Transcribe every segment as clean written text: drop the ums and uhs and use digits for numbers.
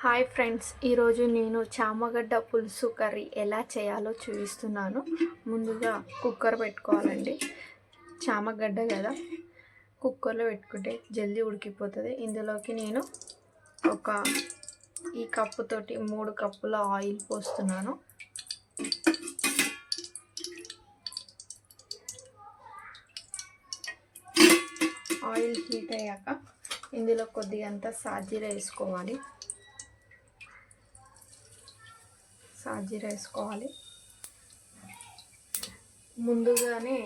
Hi friends, ఈరోజు నేను చామగడ్డ పులుసు కర్రీ ఎలా చేయాలో చూపిస్తున్నాను. ముందుగా కుక్కర్ పెట్టుకోవాలండి. చామగడ్డ కదా, కుక్కర్లో పెట్టుకుంటే జల్దీ ఉడికిపోతుంది. ఇందులోకి నేను ఈ కప్పుతోటి 3 కప్పుల ఆయిల్ పోస్తున్నాను. ఆయిల్ హీట్ అయ్యాక ఇందులో కొద్దిగంత సాజీర వేసుకోవాలి. ముందుగానే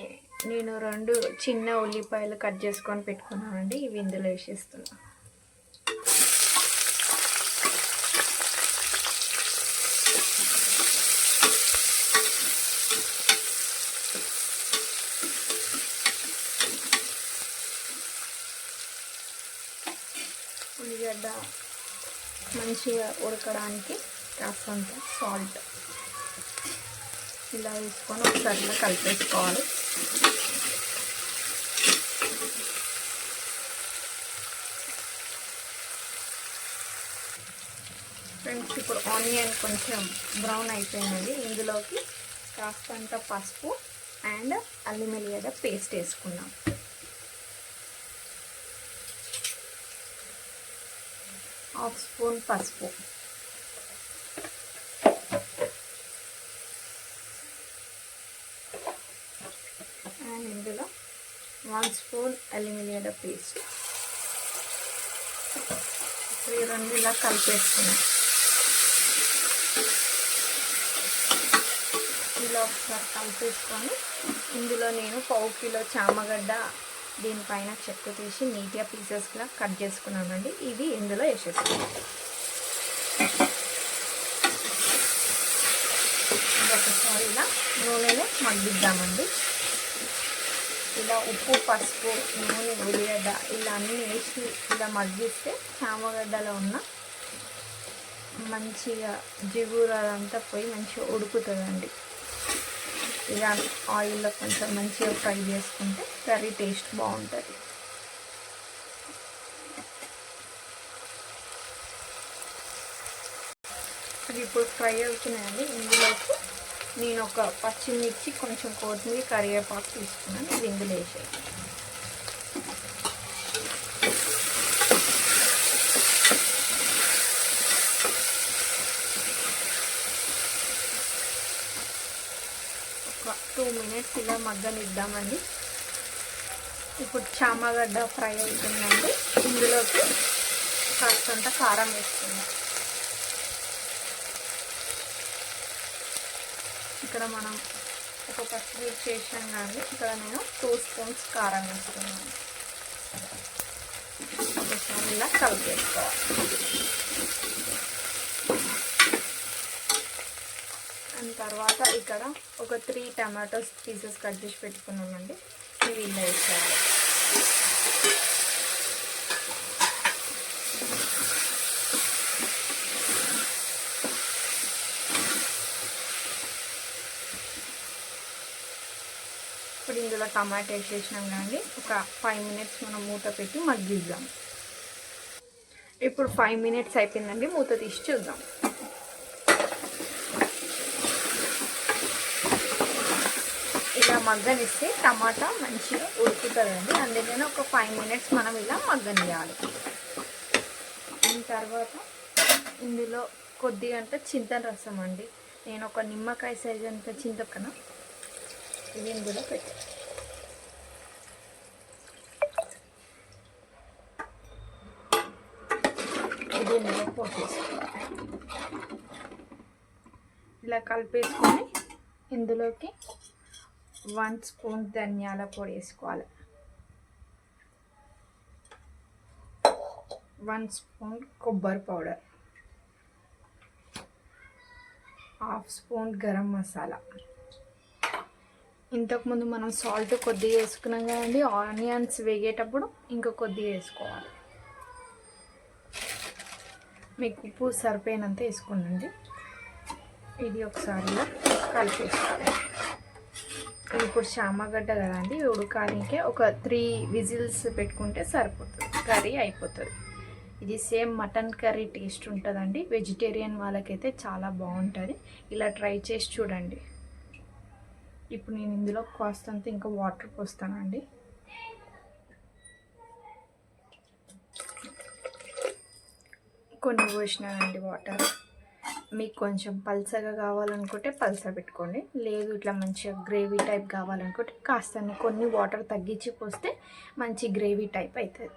నేను 2 చిన్న ఉల్లిపాయలు కట్ చేసుకొని పెట్టుకున్నానండి. ఇవి ఇందులో వేసేస్తున్నా. ఉల్లిగడ్డ మంచిగా ఉడకడానికి కాస్తంత సాల్ట్ ఇలా వేసుకొని ఒకసారి కలిపేసుకోవాలి. ఫ్రెండ్స్, ఇప్పుడు ఆనియన్ కొంచెం బ్రౌన్ అయిపోయిందండి. ఇందులోకి కాస్తంత పసుపు అండ్ అల్లం వెల్లిగడ్డ పేస్ట్ వేసుకున్నాం. హాఫ్ స్పూన్ పసుపు, అండ్ ఇందులో 1 స్పూన్ అల్లం వెల్లిగడ్డ పేస్ట్. ఈ 2 ఇలా కలిపేసుకున్నాం. ఇలా ఒకసారి కలిపేసుకొని ఇందులో నేను 1/2 కిలో చామగడ్డ దీనిపైన చెక్కు తీసి నీట్గా పీసెస్లా కట్ చేసుకున్నానండి. ఇది ఇందులో వేసేసుకున్నాం. ఒకసారి ఇలా నూనెలో మగ్గిద్దామండి. ఇలా ఉప్పు, పసుపు, నూనె, ఉల్లిగడ్డ ఇలా అన్నీ వేసి ఇలా మగ్గిస్తే చామగడ్డలో ఉన్న మంచిగా జిగురు అదంతా పోయి మంచిగా ఉడుకుతుందండి. ఇలా ఆయిల్లో కొంచెం మంచిగా ఫ్రై చేసుకుంటే కర్రీ టేస్ట్ బాగుంటుంది. ఇవి ఇప్పుడు ఫ్రై అవుతున్నాయండి. ఇందులోకి నేను ఒక పచ్చిమిర్చి, కొంచెం కొత్తిమీర, కరివేపాకు తీసుకున్నాను. ఇది ఇందులో వేసేది. ఒక 2 మినిట్స్ ఇలా మగ్గనిద్దామండి. ఇప్పుడు చామగడ్డ ఫ్రై అవుతుందండి. ఇందులోకి కాస్తంత కారం వేసుకుందాం. ఇక్కడ మనం ఒక పచ్చిమిర్చి చేసాం కానీ ఇక్కడ నేను 2 స్పూన్స్ కారం వేస్తున్నాను. ఒకసారి ఇలా కలిపేసుకోవాలి. అండ్ తర్వాత ఇక్కడ ఒక 3 టమాటోస్ పీసెస్ కట్ చేసి పెట్టుకున్నామండి. ఇవి ఇలా వేసేయాలి. ఇప్పుడు ఇందులో టమాటా వేసేసినాం కానీ ఒక 5 మినిట్స్ మనం మూత పెట్టి మగ్గిద్దాం. ఇప్పుడు 5 మినిట్స్ అయిపోయిందండి. మూత తీసి చూద్దాం. ఇలా మగ్గనిస్తే టమాటా మంచిగా ఉడుకుతుందండి. అందుకని ఒక 5 మినిట్స్ మనం ఇలా మగ్గనియాలి. దాని తర్వాత ఇందులో కొద్దిగంత చింతన రసం అండి. నేను ఒక నిమ్మకాయ సైజు అంత చింతకన ఇది ఇందులో పెట్టి ఇది ఇందులో పోసేసుకోవాలి. ఇలా కలిపేసుకొని ఇందులోకి 1 స్పూన్ ధనియాల పొడి వేసుకోవాలి. 1 స్పూన్ కొబ్బరి పౌడర్, 1/2 స్పూన్ గరం మసాలా. ఇంతకుముందు మనం సాల్ట్ కొద్దిగా వేసుకున్నాం కదండి. ఆనియన్స్ వేగేటప్పుడు ఇంకా కొద్దిగా వేసుకోవాలి. మీకు ఉప్పు సరిపోయినంత వేసుకోండి. ఇది ఒకసారి కలిపేసుకోవాలి. ఇప్పుడు చామగడ్డ కదండి, ఉడకానికే ఒక 3 విజిల్స్ పెట్టుకుంటే సరిపోతుంది. కర్రీ అయిపోతుంది. ఇది సేమ్ మటన్ కర్రీ టేస్ట్ ఉంటుందండి. వెజిటేరియన్ వాళ్ళకైతే చాలా బాగుంటుంది. ఇలా ట్రై చేసి చూడండి. ఇప్పుడు నేను ఇందులో కాస్తంత ఇంకా వాటర్ పోస్తానండి. కొన్ని పోసినానండి వాటర్. మీకు కొంచెం పల్చగా కావాలనుకుంటే పల్చగా పెట్టుకోండి, లేదు ఇట్లా మంచిగా గ్రేవీ టైప్ కావాలనుకుంటే కాస్త కొన్ని వాటర్ తగ్గించి పోస్తే మంచి గ్రేవీ టైప్ అవుతుంది.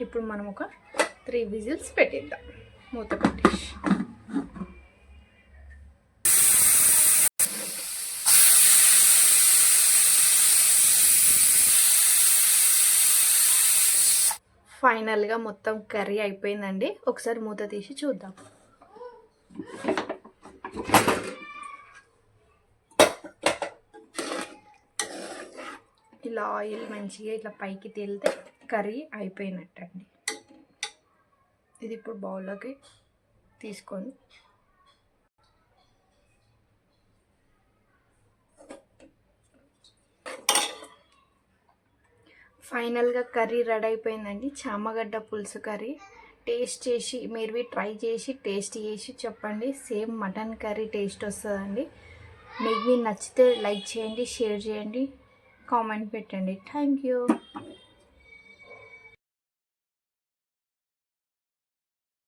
ఇప్పుడు మనం ఒక 3 విజిల్స్ పెట్టిద్దాం మూత పెట్టేసి. ఫైనల్గా మొత్తం కర్రీ అయిపోయిందండి. ఒకసారి మూత తీసి చూద్దాం. ఇలా ఆయిల్ మంచిగా ఇట్లా పైకి తేలితే కర్రీ అయిపోయినట్టండి. ఇది ఇప్పుడు బౌల్లోకి తీసుకొని ఫైనల్గా కర్రీ రెడీ అయిపోయిందండి. చామగడ్డ పులుసు కర్రీ. టేస్ట్ చేసి మీరు ట్రై చేసి టేస్ట్ చేసి చెప్పండి. సేమ్ మటన్ కర్రీ టేస్ట్ వస్తుందండి. మీకు నచ్చితే లైక్ చేయండి, షేర్ చేయండి, కామెంట్ పెట్టండి. Thank you.